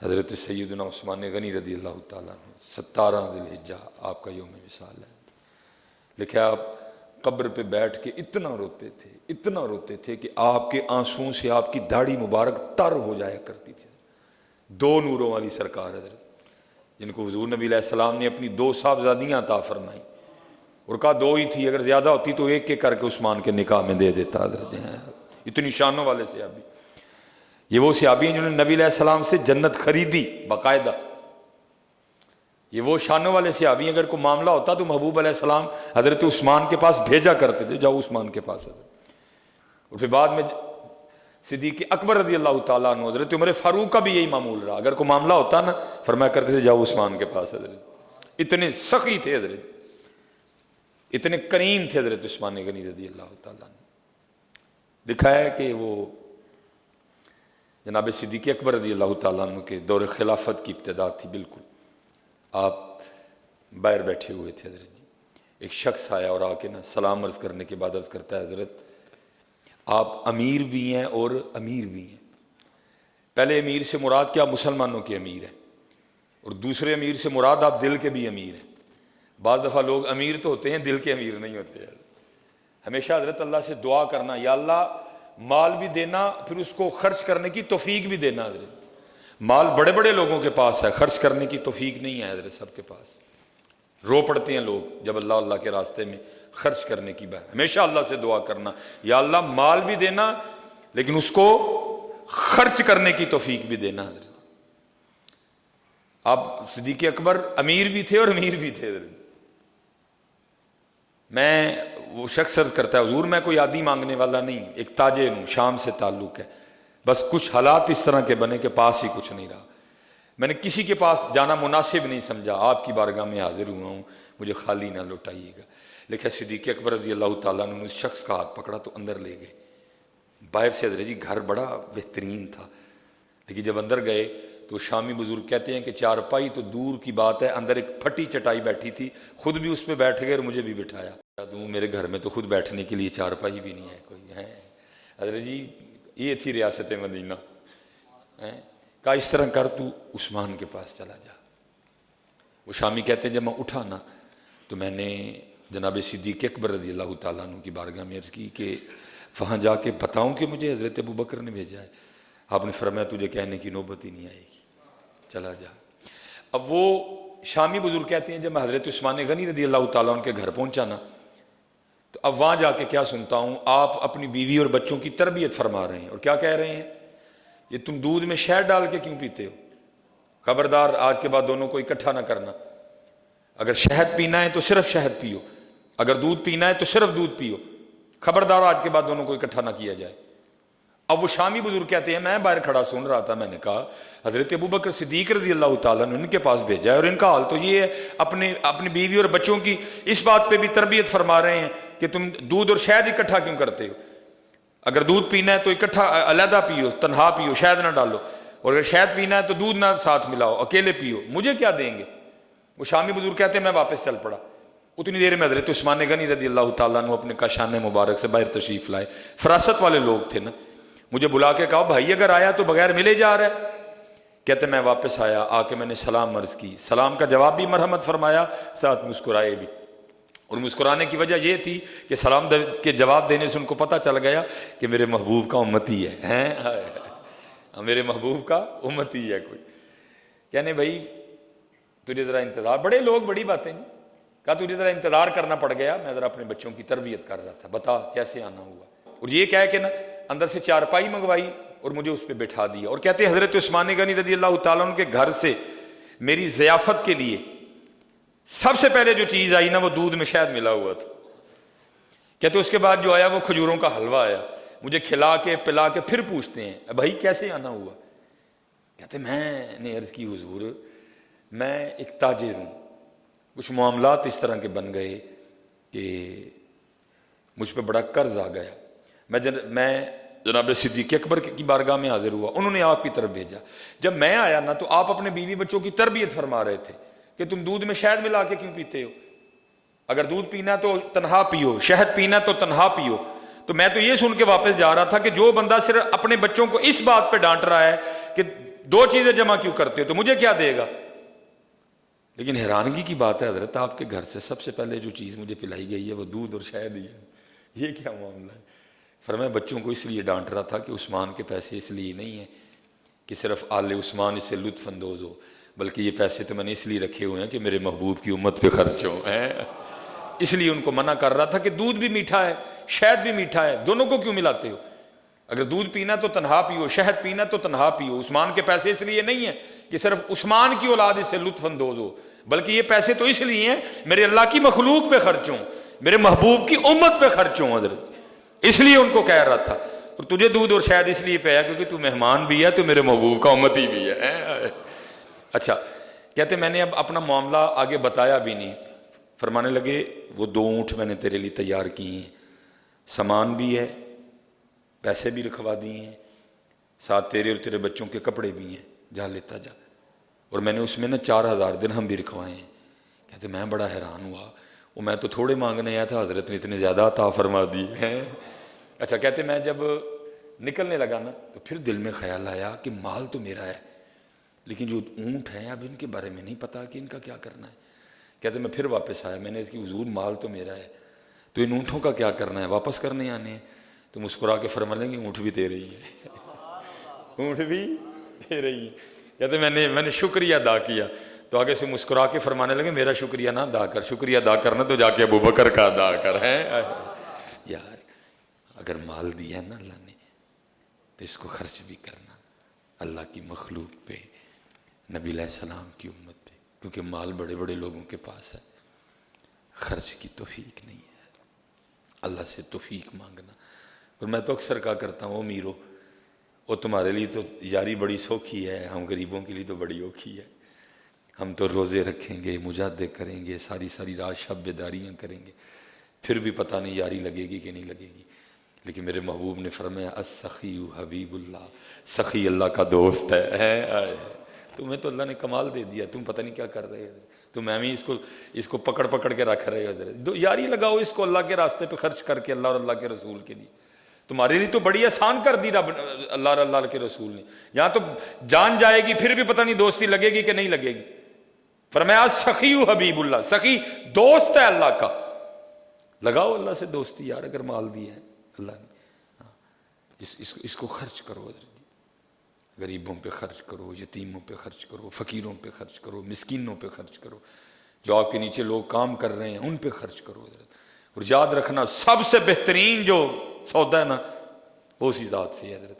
حضرت سیدنا عثمان غنی رضی اللہ تعالیٰ عنہ 17 ذی الحجہ آپ کا یوم وصال ہے. لکھا آپ قبر پہ بیٹھ کے اتنا روتے تھے کہ آپ کے آنسوؤں سے آپ کی داڑھی مبارک تر ہو جایا کرتی تھی. 2 نوروں والی سرکار حضرت جن کو حضور نبی علیہ السلام نے اپنی 2 صاحبزادیاں عطا فرمائیں اور کہا 2 ہی تھی، اگر زیادہ ہوتی تو ایک کر کے عثمان کے نکاح میں دے دیتا. حضرت اتنی شانوں والے صحابی، یہ وہ صحابی ہیں جنہوں نے نبی علیہ السلام سے جنت خریدی باقاعدہ. یہ وہ شانوں والے صحابی ہیں، اگر کوئی معاملہ ہوتا تو محبوب علیہ السلام حضرت عثمان کے پاس بھیجا کرتے تھے، جاؤ عثمان کے پاس. اور پھر بعد میں صدیق اکبر رضی اللہ تعالیٰ عنہ، حضرت عمر فاروق کا بھی یہی معمول رہا، اگر کوئی معاملہ ہوتا نا فرمایا کرتے تھے جاؤ عثمان کے پاس. حضرت اتنے سخی تھے، حضرت اتنے کریم تھے حضرت عثمان غنی رضی اللہ تعالیٰ عنہ. لکھا ہے کہ وہ جناب صدیق اکبر رضی اللہ تعالیٰ عنہ کے دور خلافت کی ابتدا تھی. بالکل آپ باہر بیٹھے ہوئے تھے حضرت جی، ایک شخص آیا اور آ کے نا سلام عرض کرنے کے بعد عرض کرتا ہے حضرت آپ امیر بھی ہیں اور امیر بھی ہیں. پہلے امیر سے مراد کیا مسلمانوں کے امیر ہیں، اور دوسرے امیر سے مراد آپ دل کے بھی امیر ہیں. بعض دفعہ لوگ امیر تو ہوتے ہیں دل کے امیر نہیں ہوتے. ہمیشہ حضرت اللہ سے دعا کرنا، یا اللہ مال بھی دینا پھر اس کو خرچ کرنے کی توفیق بھی دینا. حضرت مال بڑے بڑے لوگوں کے پاس ہے، خرچ کرنے کی توفیق نہیں ہے حضرت سب کے پاس. رو پڑتے ہیں لوگ جب اللہ کے راستے میں خرچ کرنے کی بات. ہمیشہ اللہ سے دعا کرنا، یا اللہ مال بھی دینا لیکن اس کو خرچ کرنے کی توفیق بھی دینا. حضرت آپ صدیق اکبر امیر بھی تھے اور امیر بھی تھے. حضرت میں وہ شخص عرض کرتا ہے حضور میں کوئی عادی مانگنے والا نہیں، ایک تاجر ہوں، شام سے تعلق ہے، بس کچھ حالات اس طرح کے بنے کہ پاس ہی کچھ نہیں رہا. میں نے کسی کے پاس جانا مناسب نہیں سمجھا، آپ کی بارگاہ میں حاضر ہوا ہوں، مجھے خالی نہ لوٹائیے گا. لکھا صدیق اکبر رضی اللہ تعالیٰ نے اس شخص کا ہاتھ پکڑا تو اندر لے گئے. باہر سے حضرت جی گھر بڑا بہترین تھا، لیکن جب اندر گئے تو شامی بزرگ کہتے ہیں کہ چارپائی تو دور کی بات ہے، اندر ایک پھٹی چٹائی بیٹھی تھی، خود بھی اس پہ بیٹھ گئے اور مجھے بھی بٹھایا. دوں میرے گھر میں تو خود بیٹھنے کے لیے چارپائی بھی نہیں ہے کوئی ہے. حضرت جی یہ تھی ریاست مدینہ. کہا اس طرح کر تو عثمان کے پاس چلا جا. وہ شامی کہتے ہیں جب میں اٹھا نا تو میں نے جناب صدیق اکبر رضی اللہ تعالیٰ عنہ کی بارگاہ میں عرض کی کہ وہاں جا کے بتاؤں کہ مجھے حضرت ابوبکر نے بھیجا ہے. آپ نے فرمایا تجھے کہنے کی نوبت ہی نہیں آئے گی، چلا جا. اب وہ شامی بزرگ کہتے ہیں جب میں حضرت عثمان غنی رضی اللہ تعالیٰ عنہ کے گھر پہنچا نا تو اب وہاں جا کے کیا سنتا ہوں، آپ اپنی بیوی اور بچوں کی تربیت فرما رہے ہیں اور کیا کہہ رہے ہیں، یہ تم دودھ میں شہد ڈال کے کیوں پیتے ہو؟ خبردار آج کے بعد دونوں کو اکٹھا نہ کرنا. اگر شہد پینا ہے تو صرف شہد پیو، اگر دودھ پینا ہے تو صرف دودھ پیو. خبردار آج کے بعد دونوں کو اکٹھا نہ کیا جائے. اب وہ شامی بزرگ کہتے ہیں میں باہر کھڑا سن رہا تھا، میں نے کہا حضرت ابوبکر صدیق رضی اللہ تعالیٰ نے ان کے پاس بھیجا ہے اور ان کا حال تو یہ ہے اپنی بیوی اور بچوں کی اس بات پہ بھی تربیت فرما رہے ہیں کہ تم دودھ اور شہد اکٹھا کیوں کرتے ہو؟ اگر دودھ پینا ہے تو اکٹھا علیحدہ پیو، تنہا پیو، شہد نہ ڈالو، اور اگر شہد پینا ہے تو دودھ نہ ساتھ ملاؤ، اکیلے پیو، مجھے کیا دیں گے؟ وہ شامی بزرگ کہتے ہیں میں واپس چل پڑا. اتنی دیر میں حضرت عثمان غنی رضی اللہ تعالیٰ عنہ اپنے کاشان مبارک سے باہر تشریف لائے. فراست والے لوگ تھے نا، مجھے بلا کے کہا بھائی اگر آیا تو بغیر ملے جا رہا ہے. کہتے میں واپس آیا، آ کے میں نے سلام عرض کی، سلام کا جواب بھی مرحمت فرمایا، ساتھ مسکرائے بھی. اور مسکرانے کی وجہ یہ تھی کہ سلام کے جواب دینے سے ان کو پتہ چل گیا کہ میرے محبوب کا امتی ہے، میرے محبوب کا امتی ہے کوئی. کہنے بھائی تجھے ذرا انتظار، بڑے لوگ بڑی باتیں نہیں. کہا تجھے ذرا انتظار کرنا پڑ گیا، میں ذرا اپنے بچوں کی تربیت کر رہا تھا، بتا کیسے آنا ہوا. اور یہ کہہ کے نا اندر سے چارپائی منگوائی اور مجھے اس پہ بٹھا دیا. اور کہتے ہیں حضرت عثمان غنی رضی اللہ تعالیٰ عنہ کے گھر سے میری ضیافت کے لیے سب سے پہلے جو چیز آئی نا وہ دودھ میں شہد ملا ہوا تھا. کہتے اس کے بعد جو آیا وہ کھجوروں کا حلوہ آیا، مجھے کھلا کے پلا کے پھر پوچھتے ہیں بھائی کیسے آنا ہوا. کہتے میں نے عرض کی حضور میں ایک تاجر ہوں، کچھ معاملات اس طرح کے بن گئے کہ مجھ پہ بڑا قرض آ گیا. میں جناب صدیق اکبر کی بارگاہ میں حاضر ہوا، انہوں نے آپ کی طرف بھیجا. جب میں آیا نا تو آپ اپنے بیوی بچوں کی تربیت فرما رہے تھے کہ تم دودھ میں شہد ملا کے کیوں پیتے ہو؟ اگر دودھ پینا تو تنہا پیو، شہد پینا تو تنہا پیو. تو میں تو یہ سن کے واپس جا رہا تھا کہ جو بندہ صرف اپنے بچوں کو اس بات پہ ڈانٹ رہا ہے کہ دو چیزیں جمع کیوں کرتے ہو تو مجھے کیا دے گا؟ لیکن حیرانگی کی بات ہے حضرت، آپ کے گھر سے سب سے پہلے جو چیز مجھے پلائی گئی ہے وہ دودھ اور شہد ہی ہے، یہ کیا معاملہ ہے؟ فرمایا بچوں کو اس لیے ڈانٹ رہا تھا کہ عثمان کے پیسے اس لیے نہیں ہیں کہ صرف آل عثمان اس سے لطف اندوز ہو، بلکہ یہ پیسے تو میں نے اس لیے رکھے ہوئے ہیں کہ میرے محبوب کی امت پہ خرچ ہوں، اس لیے ان کو منع کر رہا تھا کہ دودھ بھی میٹھا ہے شہد بھی میٹھا ہے، دونوں کو کیوں ملاتے ہو؟ اگر دودھ پینا تو تنہا پیو، شہد پینا تو تنہا پیو۔ عثمان کے پیسے اس لیے نہیں ہیں کہ صرف عثمان کی اولاد اس سے لطف اندوز ہو، بلکہ یہ پیسے تو اس لیے ہیں میرے اللہ کی مخلوق پہ خرچ ہوں، میرے محبوب کی امت پہ خرچ ہوں حضرت، اس لیے ان کو کہہ رہا تھا۔ اور تجھے دودھ اور شہد اس لیے پیا کیونکہ تو مہمان بھی ہے، تو میرے محبوب کا امتی بھی ہے۔ اچھا کہتے میں نے اب اپنا معاملہ آگے بتایا بھی نہیں، فرمانے لگے وہ 2 اونٹ میں نے تیرے لیے تیار کیے ہیں، سامان بھی ہے، پیسے بھی رکھوا دیے ہیں، ساتھ تیرے اور تیرے بچوں کے کپڑے بھی ہیں، جا لیتا جا۔ اور میں نے اس میں 4000 درہم بھی رکھوائے ہیں۔ کہتے میں بڑا حیران ہوا، وہ میں تو تھوڑے مانگنے آیا تھا، حضرت نے اتنے زیادہ عطا فرما دی ہیں۔ اچھا کہتے میں جب نکلنے لگا نا تو پھر دل میں خیال آیا کہ مال تو میرا ہے، لیکن جو اونٹ ہیں اب ان کے بارے میں نہیں پتا کہ ان کا کیا کرنا ہے۔ کہتے میں پھر واپس آیا، میں نے اس کی حضور مال تو میرا ہے، تو ان اونٹوں کا کیا کرنا ہے، واپس کرنے آنے ہیں؟ تو مسکرا کے فرما لیں گے اونٹ بھی تیرے ہی ہے، اونٹ بھی تیرے ہی ہے۔ کہتے میں نے شکریہ ادا کیا، تو آگے سے مسکرا کے فرمانے لگے میرا شکریہ نہ ادا کر، شکریہ ادا کرنا تو جا کے ابو بکر کا ادا کر ہے۔ یار اگر مال دیا نا اللہ نے تو اس کو خرچ بھی کرنا اللہ کی مخلوق پہ، نبی علیہ السلام کی امت پہ، کیونکہ مال بڑے بڑے لوگوں کے پاس ہے، خرچ کی توفیق نہیں ہے، اللہ سے توفیق مانگنا۔ اور میں تو اکثر کہا کرتا ہوں امیرو، وہ تمہارے لیے تو یاری بڑی سوکھی ہے، ہم غریبوں کے لیے تو بڑی اوکھی ہے، ہم تو روزے رکھیں گے، مجاہدے کریں گے، ساری رات شب بیداریاں کریں گے، پھر بھی پتہ نہیں یاری لگے گی کہ نہیں لگے گی۔ لیکن میرے محبوب نے فرمایا السخی حبیب اللہ، سخی اللہ کا دوست ہے۔ تمہیں تو اللہ نے کمال دے دیا، تم پتہ نہیں کیا کر رہے ہو، تو میں بھی اس کو پکڑ کے رکھ رہے ہو، یاری لگاؤ اس کو اللہ کے راستے پہ خرچ کر کے، اللہ اور اللہ کے رسول کے لیے۔ تمہارے لیے تو بڑی آسان کر دی رب اللہ اور اللہ کے رسول نے، یہاں تو جان جائے گی پھر بھی پتہ نہیں دوستی لگے گی کہ نہیں لگے گی۔ فرمایا سخی حبیب اللہ، سخی دوست ہے اللہ کا، لگاؤ اللہ سے دوستی یار، اگر مال دیا ہے اللہ نے، اس کو خرچ کرو حضرت، غریبوں پہ خرچ کرو، یتیموں پہ خرچ کرو، فقیروں پہ خرچ کرو، مسکینوں پہ خرچ کرو، جو آپ کے نیچے لوگ کام کر رہے ہیں ان پہ خرچ کرو حضرت۔ اور یاد رکھنا سب سے بہترین جو سودا ہے نا وہ اسی ذات سے ہے حضرت۔